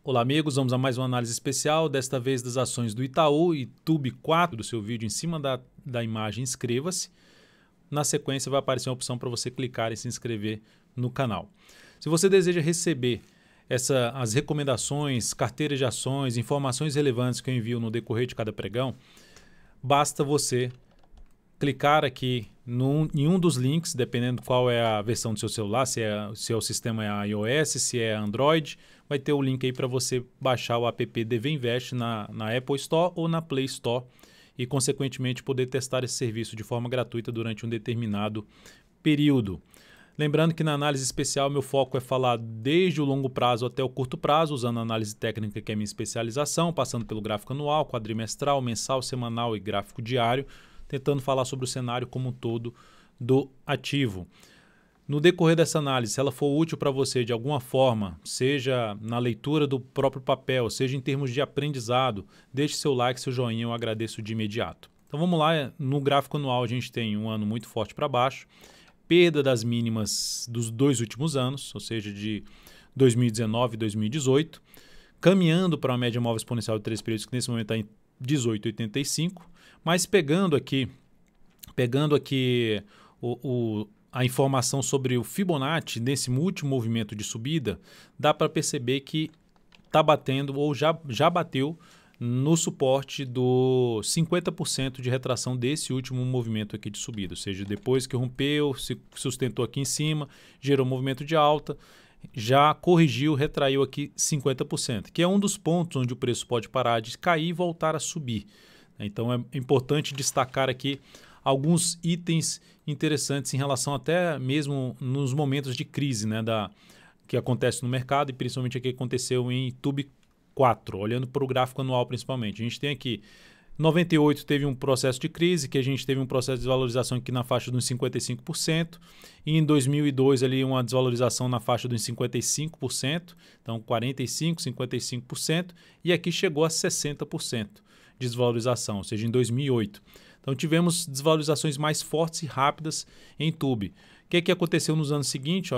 Olá amigos, vamos a mais uma análise especial, desta vez das ações do Itaú e TUB4 do seu vídeo em cima da imagem inscreva-se. Na sequência vai aparecer uma opção para você clicar e se inscrever no canal. Se você deseja receber as recomendações, carteiras de ações, informações relevantes que eu envio no decorrer de cada pregão, basta você clicar aqui em um dos links, dependendo qual é a versão do seu celular, se o sistema é iOS, se é Android, vai ter o link aí para você baixar o app DV Invest na Apple Store ou na Play Store e, consequentemente, poder testar esse serviço de forma gratuita durante um determinado período. Lembrando que na análise especial meu foco é falar desde o longo prazo até o curto prazo, usando a análise técnica, que é a minha especialização, passando pelo gráfico anual, quadrimestral, mensal, semanal e gráfico diário, tentando falar sobre o cenário como um todo do ativo. No decorrer dessa análise, se ela for útil para você de alguma forma, seja na leitura do próprio papel, seja em termos de aprendizado, deixe seu like, seu joinha, eu agradeço de imediato. Então vamos lá, no gráfico anual a gente tem um ano muito forte para baixo, perda das mínimas dos dois últimos anos, ou seja, de 2019 e 2018, caminhando para uma média móvel exponencial de 3 períodos, que nesse momento está em 18,85, mas pegando aqui a informação sobre o Fibonacci nesse último movimento de subida, dá para perceber que está batendo ou já bateu no suporte do 50% de retração desse último movimento aqui de subida, ou seja, depois que rompeu, se sustentou aqui em cima, gerou movimento de alta, já corrigiu, retraiu aqui 50%, que é um dos pontos onde o preço pode parar de cair e voltar a subir. Então é importante destacar aqui alguns itens interessantes em relação até mesmo nos momentos de crise, né, que acontece no mercado e principalmente aqui aconteceu em TUB4, olhando para o gráfico anual principalmente. A gente tem aqui 98 teve um processo de crise, que a gente teve um processo de desvalorização aqui na faixa dos 55%, e em 2002 ali uma desvalorização na faixa dos 55%, então 45%, 55%, e aqui chegou a 60% de desvalorização, ou seja, em 2008. Então tivemos desvalorizações mais fortes e rápidas em TUB. O que aconteceu nos anos seguintes?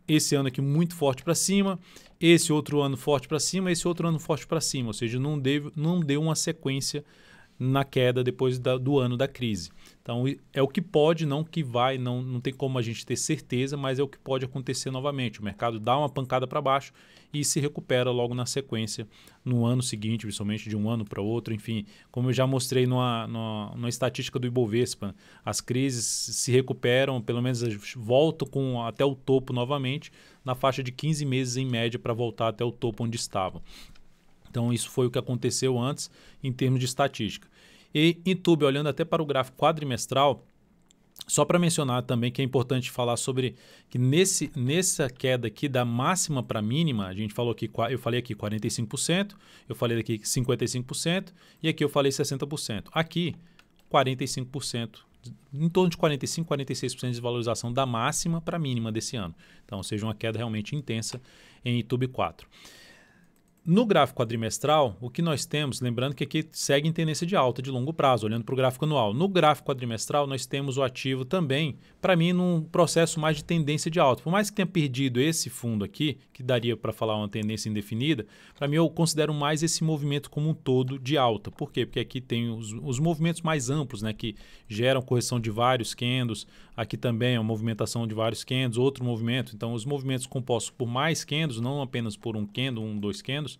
Esse ano aqui muito forte para cima, esse outro ano forte para cima, esse outro ano forte para cima, ou seja, não deu uma sequência na queda depois do ano da crise. Então é o que pode, não o que vai, não tem como a gente ter certeza, mas é o que pode acontecer novamente. O mercado dá uma pancada para baixo e se recupera logo na sequência, no ano seguinte, principalmente de um ano para outro. Enfim, como eu já mostrei numa estatística do Ibovespa, as crises se recuperam, pelo menos voltam até o topo novamente, na faixa de 15 meses em média para voltar até o topo onde estavam. Então isso foi o que aconteceu antes em termos de estatística. E em TUB, olhando até para o gráfico quadrimestral, só para mencionar também que é importante falar sobre que nessa queda aqui da máxima para mínima, eu falei aqui 45%, eu falei aqui 55% e aqui eu falei 60%. Aqui 45%, em torno de 45%, 46% de desvalorização da máxima para a mínima desse ano. Então, ou seja, uma queda realmente intensa em TUB4. No gráfico quadrimestral, o que nós temos, lembrando que aqui segue em tendência de alta de longo prazo, olhando para o gráfico anual. No gráfico quadrimestral, nós temos o ativo também, para mim, num processo mais de tendência de alta. Por mais que tenha perdido esse fundo aqui, que daria para falar uma tendência indefinida, para mim eu considero mais esse movimento como um todo de alta. Por quê? Porque aqui tem os movimentos mais amplos, né, que geram correção de vários candles. Aqui também é uma movimentação de vários candles, outro movimento. Então, os movimentos compostos por mais candles, não apenas por um candle, dois candles,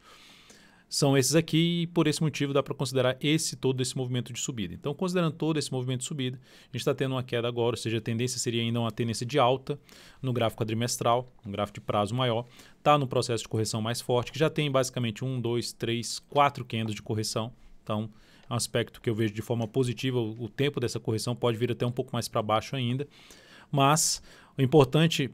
são esses aqui e por esse motivo dá para considerar todo esse movimento de subida. Então, considerando todo esse movimento de subida, a gente está tendo uma queda agora, ou seja, a tendência seria ainda uma tendência de alta no gráfico quadrimestral, um gráfico de prazo maior, está no processo de correção mais forte, que já tem basicamente 1, 2, 3, 4 candles de correção. Então, é um aspecto que eu vejo de forma positiva, o tempo dessa correção pode vir até um pouco mais para baixo ainda, mas o importante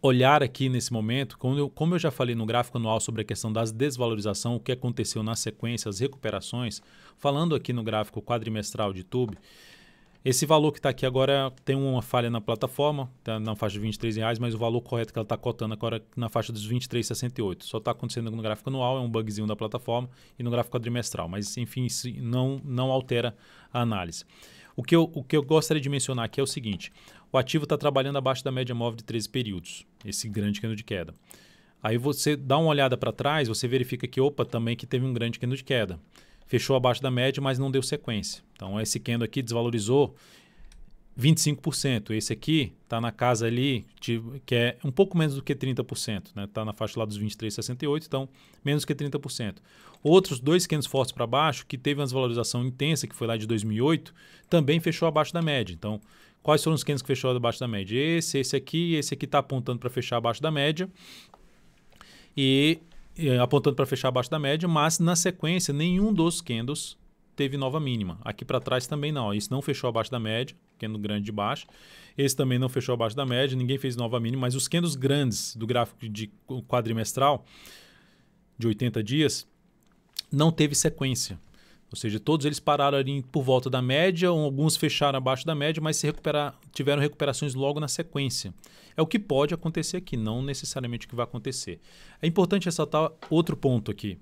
olhar aqui nesse momento, como eu já falei no gráfico anual sobre a questão das desvalorização, o que aconteceu na sequência, as recuperações, falando aqui no gráfico quadrimestral de TUB, esse valor que está aqui agora tem uma falha na plataforma, está na faixa de R$23, mas o valor correto que ela está cotando agora é na faixa dos 23,68. Só está acontecendo no gráfico anual, é um bugzinho da plataforma, e no gráfico quadrimestral, mas enfim, isso não altera a análise. O que eu gostaria de mencionar aqui é o seguinte: o ativo está trabalhando abaixo da média móvel de 13 períodos, esse grande candle de queda. Aí você dá uma olhada para trás, você verifica que, opa, também que teve um grande candle de queda. Fechou abaixo da média, mas não deu sequência. Então, esse candle aqui desvalorizou 25%. Esse aqui está na casa ali, que é um pouco menos do que 30%. Está na faixa lá dos 23,68, então menos que 30%. Outros dois candles fortes para baixo, que teve uma desvalorização intensa, que foi lá de 2008, também fechou abaixo da média. Então, quais foram os candles que fechou abaixo da média? Esse aqui está apontando para fechar abaixo da média. E apontando para fechar abaixo da média, mas na sequência nenhum dos candles teve nova mínima. Aqui para trás também não. Esse não fechou abaixo da média, candle grande de baixo. Esse também não fechou abaixo da média, ninguém fez nova mínima, mas os candles grandes do gráfico de quadrimestral de 80 dias não teve sequência. Ou seja, todos eles pararam ali por volta da média, alguns fecharam abaixo da média, mas tiveram recuperações logo na sequência. É o que pode acontecer aqui, não necessariamente o que vai acontecer. É importante ressaltar outro ponto aqui,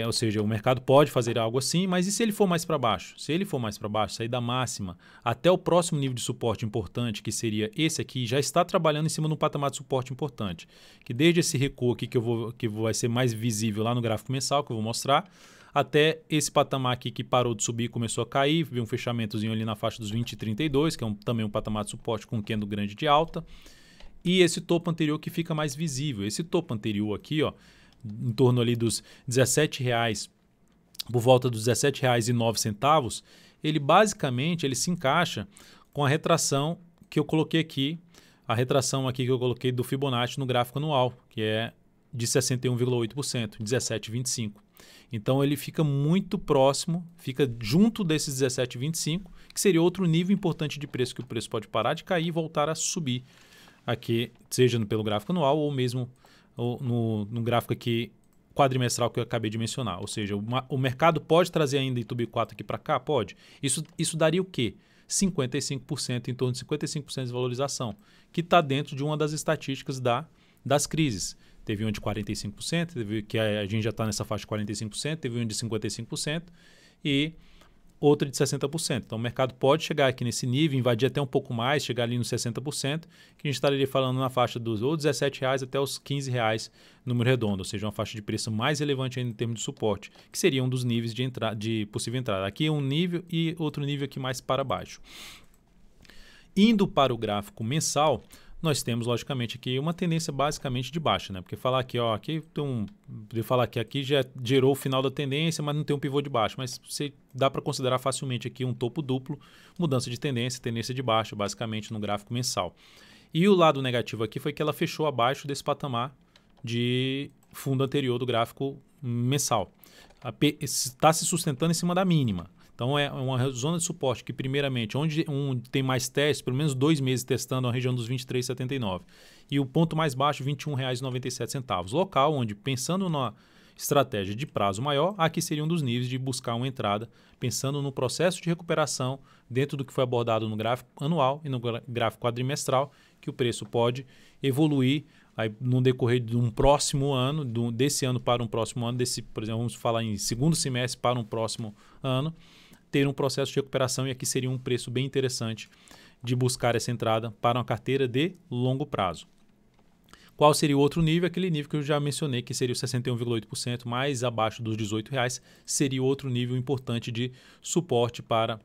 ou seja, o mercado pode fazer algo assim, mas e se ele for mais para baixo? Se ele for mais para baixo, sair da máxima até o próximo nível de suporte importante, que seria esse aqui, já está trabalhando em cima de um patamar de suporte importante, que desde esse recuo aqui que vai ser mais visível lá no gráfico mensal, que eu vou mostrar, até esse patamar aqui que parou de subir e começou a cair, viu um fechamentozinho ali na faixa dos 20,32, que é também um patamar de suporte com um candle grande de alta, e esse topo anterior que fica mais visível. Esse topo anterior aqui, ó, em torno ali dos R$17, por volta dos R$17,09, ele basicamente se encaixa com a retração que eu coloquei aqui, a retração aqui que eu coloquei do Fibonacci no gráfico anual, que é de 61,8%, 17,25%. Então ele fica muito próximo, fica junto desses 17,25, que seria outro nível importante de preço, que o preço pode parar de cair e voltar a subir aqui, seja pelo gráfico anual ou mesmo no gráfico aqui quadrimestral que eu acabei de mencionar. Ou seja, o mercado pode trazer ainda Itubi 4 aqui para cá? Pode. Isso daria o quê? 55%, em torno de 55% de valorização, que está dentro de uma das estatísticas das crises. Teve um de 45%, que a gente já está nessa faixa de 45%, teve um de 55% e outra de 60%. Então o mercado pode chegar aqui nesse nível, invadir até um pouco mais, chegar ali nos 60%, que a gente estaria falando na faixa dos ou R$17 até os R$15, número redondo, ou seja, uma faixa de preço mais relevante ainda em termos de suporte, que seria um dos níveis de possível entrada. Aqui é um nível e outro nível aqui mais para baixo. Indo para o gráfico mensal, nós temos, logicamente, aqui uma tendência basicamente de baixa, né? Porque falar aqui, ó, poder falar que aqui já gerou o final da tendência, mas não tem um pivô de baixo. Mas você dá para considerar facilmente aqui um topo duplo, mudança de tendência de baixa, basicamente no gráfico mensal. E o lado negativo aqui foi que ela fechou abaixo desse patamar de fundo anterior do gráfico mensal. Está se sustentando em cima da mínima. Então, é uma zona de suporte que, primeiramente, onde tem mais testes, pelo menos 2 meses testando a região dos 23,79. E o ponto mais baixo, R$ 21,97. Local onde, pensando na estratégia de prazo maior, aqui seria um dos níveis de buscar uma entrada, pensando no processo de recuperação dentro do que foi abordado no gráfico anual e no gráfico quadrimestral, que o preço pode evoluir aí, no decorrer de um próximo ano, desse ano para um próximo ano, por exemplo, vamos falar em segundo semestre para um próximo ano, ter um processo de recuperação, e aqui seria um preço bem interessante de buscar essa entrada para uma carteira de longo prazo. Qual seria o outro nível? Aquele nível que eu já mencionei, que seria o 61,8%, mais abaixo dos R$18, seria outro nível importante de suporte para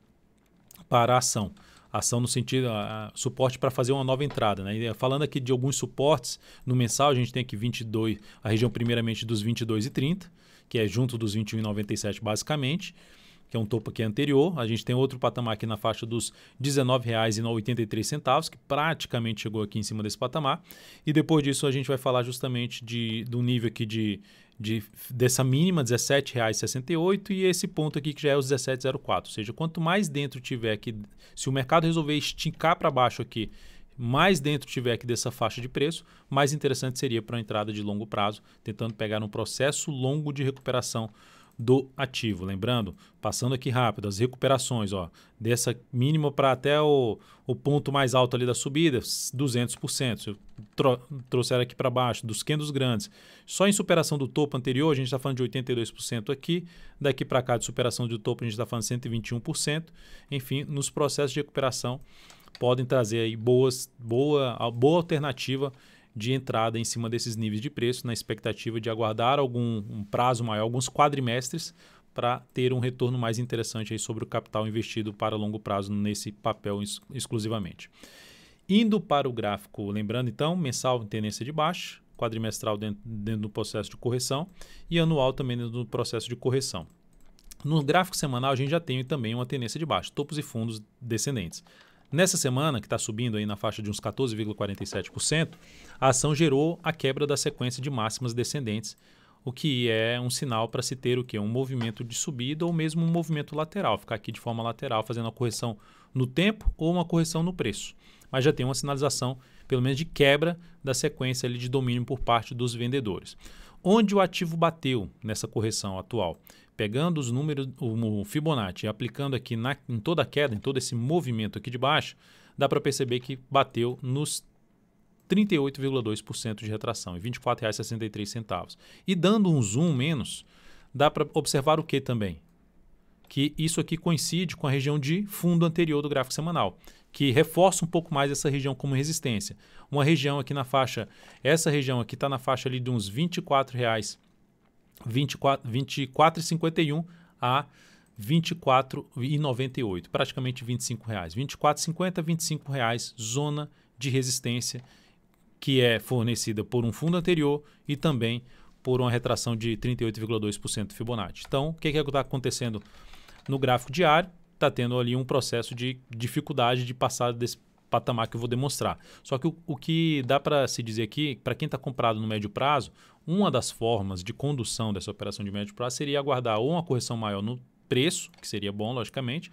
a ação. Ação no sentido, suporte para fazer uma nova entrada, né? Falando aqui de alguns suportes, no mensal a gente tem aqui 22, a região primeiramente dos 22,30, que é junto dos 21,97 basicamente, que é um topo aqui anterior. A gente tem outro patamar aqui na faixa dos R$19,83, que praticamente chegou aqui em cima desse patamar. E depois disso a gente vai falar justamente do nível aqui dessa mínima, R$17,68, e esse ponto aqui que já é os 17,04. Ou seja, quanto mais dentro tiver aqui, se o mercado resolver esticar para baixo aqui, mais dentro tiver aqui dessa faixa de preço, mais interessante seria para uma entrada de longo prazo, tentando pegar um processo longo de recuperação do ativo. Lembrando, passando aqui rápido, as recuperações, ó, dessa mínima para até o ponto mais alto ali da subida, 200%. Se eu trouxer aqui para baixo, dos candles grandes, só em superação do topo anterior, a gente está falando de 82% aqui, daqui para cá de superação do topo a gente está falando de 121%. Enfim, nos processos de recuperação podem trazer aí boa alternativa de entrada em cima desses níveis de preço, na expectativa de aguardar um prazo maior, alguns quadrimestres, para ter um retorno mais interessante aí sobre o capital investido para longo prazo nesse papel exclusivamente. Indo para o gráfico, lembrando então, mensal em tendência de baixa, quadrimestral dentro do processo de correção e anual também dentro do processo de correção. No gráfico semanal a gente já tem também uma tendência de baixa, topos e fundos descendentes. Nessa semana, que está subindo aí na faixa de uns 14,47%, a ação gerou a quebra da sequência de máximas descendentes, o que é um sinal para se ter o quê? Um movimento de subida ou mesmo um movimento lateral, ficar aqui de forma lateral fazendo uma correção no tempo ou uma correção no preço. Mas já tem uma sinalização, pelo menos de quebra da sequência ali de domínio por parte dos vendedores. Onde o ativo bateu nessa correção atual? Pegando os números, o Fibonacci, e aplicando aqui em toda a queda, em todo esse movimento aqui de baixo, dá para perceber que bateu nos 38,2% de retração, em R$ 24,63. E dando um zoom menos, dá para observar o que também? Que isso aqui coincide com a região de fundo anterior do gráfico semanal, que reforça um pouco mais essa região como resistência. Uma região aqui na faixa, essa região aqui está na faixa ali de uns R$ 24,51 a R$ 24,98, praticamente R$ 25. R$ 24,50 a R$ 25, zona de resistência, que é fornecida por um fundo anterior e também por uma retração de 38,2% Fibonacci. Então, o que está acontecendo no gráfico diário? Está tendo ali um processo de dificuldade de passar desse patamar que eu vou demonstrar. Só que o que dá para se dizer aqui, para quem está comprado no médio prazo, uma das formas de condução dessa operação de médio prazo seria aguardar ou uma correção maior no preço, que seria bom, logicamente,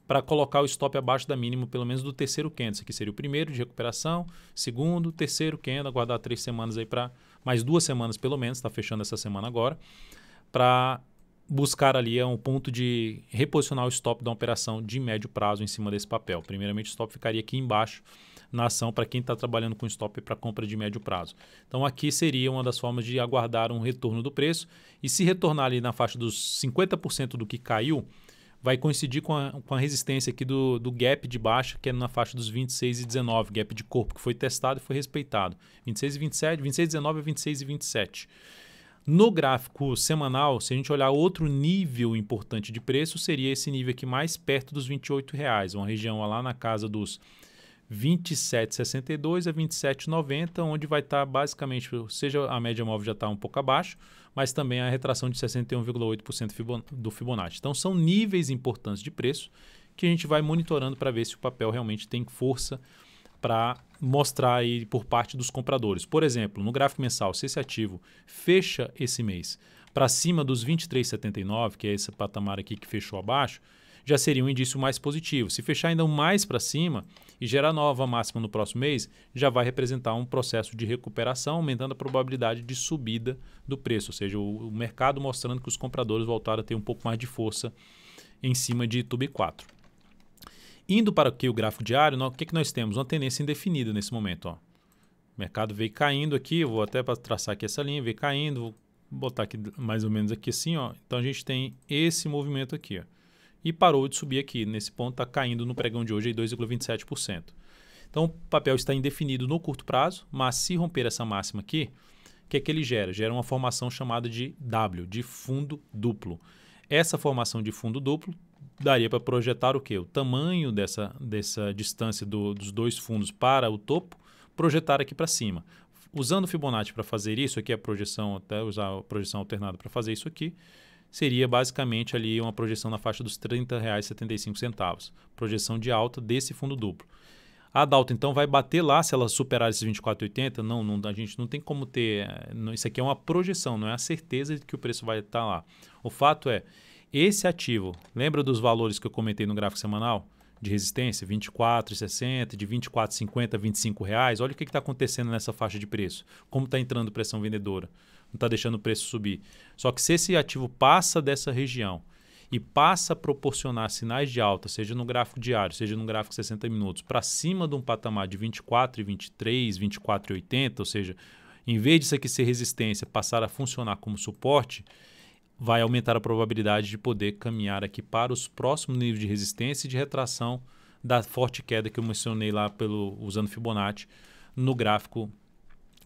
para colocar o stop abaixo da mínima, pelo menos do terceiro candle. Esse aqui seria o primeiro de recuperação, segundo, terceiro candle, aguardar 3 semanas aí para mais 2 semanas pelo menos, está fechando essa semana agora, para buscar ali um ponto de reposicionar o stop da operação de médio prazo em cima desse papel. Primeiramente, o stop ficaria aqui embaixo na ação para quem está trabalhando com stop para compra de médio prazo. Então, aqui seria uma das formas de aguardar um retorno do preço e se retornar ali na faixa dos 50% do que caiu, vai coincidir com a resistência aqui do gap de baixa, que é na faixa dos 26,19, gap de corpo que foi testado e foi respeitado. 26,27, 26,19 a 26,27. No gráfico semanal, se a gente olhar outro nível importante de preço, seria esse nível aqui mais perto dos R$ 28,00, uma região lá na casa dos 27,62 a 27,90, onde vai estar basicamente, seja a média móvel já está um pouco abaixo, mas também a retração de 61,8% do Fibonacci. Então são níveis importantes de preço que a gente vai monitorando para ver se o papel realmente tem força para mostrar aí por parte dos compradores. Por exemplo, no gráfico mensal, se esse ativo fecha esse mês para cima dos 23,79, que é esse patamar aqui que fechou abaixo, já seria um indício mais positivo. Se fechar ainda mais para cima e gerar nova máxima no próximo mês, já vai representar um processo de recuperação, aumentando a probabilidade de subida do preço, ou seja, o mercado mostrando que os compradores voltaram a ter um pouco mais de força em cima de TUB4. Indo para aqui o gráfico diário, o que nós temos? Uma tendência indefinida nesse momento. Ó. O mercado veio caindo aqui, eu vou até para traçar aqui essa linha, veio caindo, vou botar aqui mais ou menos aqui assim. Ó. Então a gente tem esse movimento aqui. Ó. E parou de subir aqui. Nesse ponto está caindo no pregão de hoje 2,27%. Então o papel está indefinido no curto prazo, mas se romper essa máxima aqui, o que é que ele gera? Gera uma formação chamada de W, de fundo duplo. Essa formação de fundo duplo daria para projetar o quê? O tamanho dessa distância dos dois fundos para o topo, projetar aqui para cima. Usando o Fibonacci para fazer isso, aqui a projeção, até usar a projeção alternada para fazer isso aqui, seria basicamente ali uma projeção na faixa dos R$ 30,75. Projeção de alta desse fundo duplo. A Dalton, então, vai bater lá se ela superar esses 24,80? Não, a gente não tem como ter... Isso aqui é uma projeção, não é a certeza de que o preço vai estar lá. O fato é, esse ativo, lembra dos valores que eu comentei no gráfico semanal? De resistência, 24,60, de 24,50 a R$ 25. Olha o que está acontecendo nessa faixa de preço. Como está entrando pressão vendedora. Não está deixando o preço subir. Só que se esse ativo passa dessa região e passa a proporcionar sinais de alta, seja no gráfico diário, seja no gráfico 60 minutos, para cima de um patamar de 24,23, 24,80, ou seja, em vez disso aqui ser resistência, passar a funcionar como suporte, vai aumentar a probabilidade de poder caminhar aqui para os próximos níveis de resistência e de retração da forte queda que eu mencionei lá usando Fibonacci no gráfico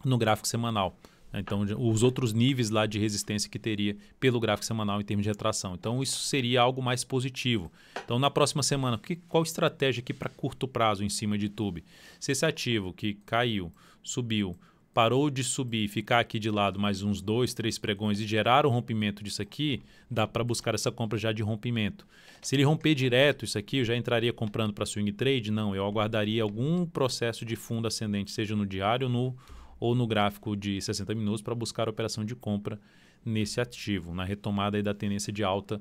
no gráfico semanal. Então, os outros níveis lá de resistência que teria pelo gráfico semanal em termos de retração. Então, isso seria algo mais positivo. Então, na próxima semana, qual estratégia aqui para curto prazo em cima de YouTube? Se esse ativo que caiu, subiu, parou de subir, ficar aqui de lado mais uns 2, 3 pregões e gerar um rompimento disso aqui, dá para buscar essa compra já de rompimento. Se ele romper direto isso aqui, eu já entraria comprando para swing trade? Não, eu aguardaria algum processo de fundo ascendente, seja no diário ou no gráfico de 60 minutos para buscar a operação de compra nesse ativo, na retomada aí da tendência de alta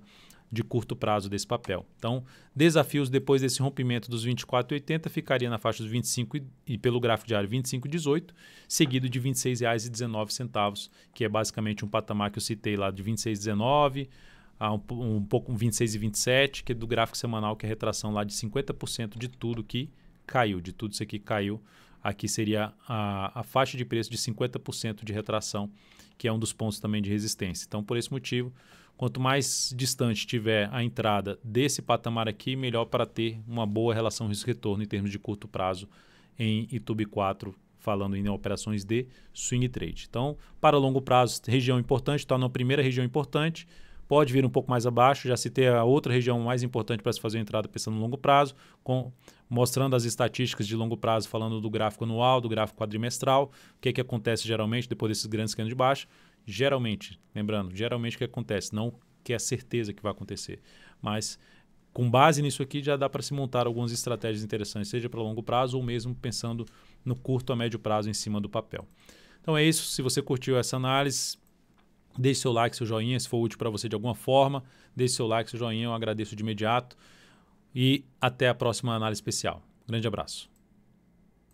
de curto prazo desse papel. Então, desafios depois desse rompimento dos 24,80 ficaria na faixa dos 25 e pelo gráfico diário 25,18, seguido de R$ 26,19, que é basicamente um patamar que eu citei lá de 26,19 a um pouco 26,27, que é do gráfico semanal, que é a retração lá de 50% de tudo que caiu, de tudo isso aqui caiu. Aqui seria a faixa de preço de 50% de retração, que é um dos pontos também de resistência. Então, por esse motivo, quanto mais distante tiver a entrada desse patamar aqui, melhor para ter uma boa relação risco-retorno em termos de curto prazo em YouTube 4, falando em operações de swing trade. Então, para longo prazo, região importante, está na primeira região importante, pode vir um pouco mais abaixo, já citei a outra região mais importante para se fazer uma entrada pensando no longo prazo, mostrando as estatísticas de longo prazo, falando do gráfico anual, do gráfico quadrimestral, o que acontece geralmente depois desses grandes canos de baixa. Geralmente, lembrando, geralmente o que acontece, não que é certeza que vai acontecer, mas com base nisso aqui já dá para se montar algumas estratégias interessantes, seja para longo prazo ou mesmo pensando no curto a médio prazo em cima do papel. Então é isso, se você curtiu essa análise, deixe seu like, seu joinha, se for útil para você de alguma forma, deixe seu like, seu joinha, eu agradeço de imediato e até a próxima análise especial. Grande abraço.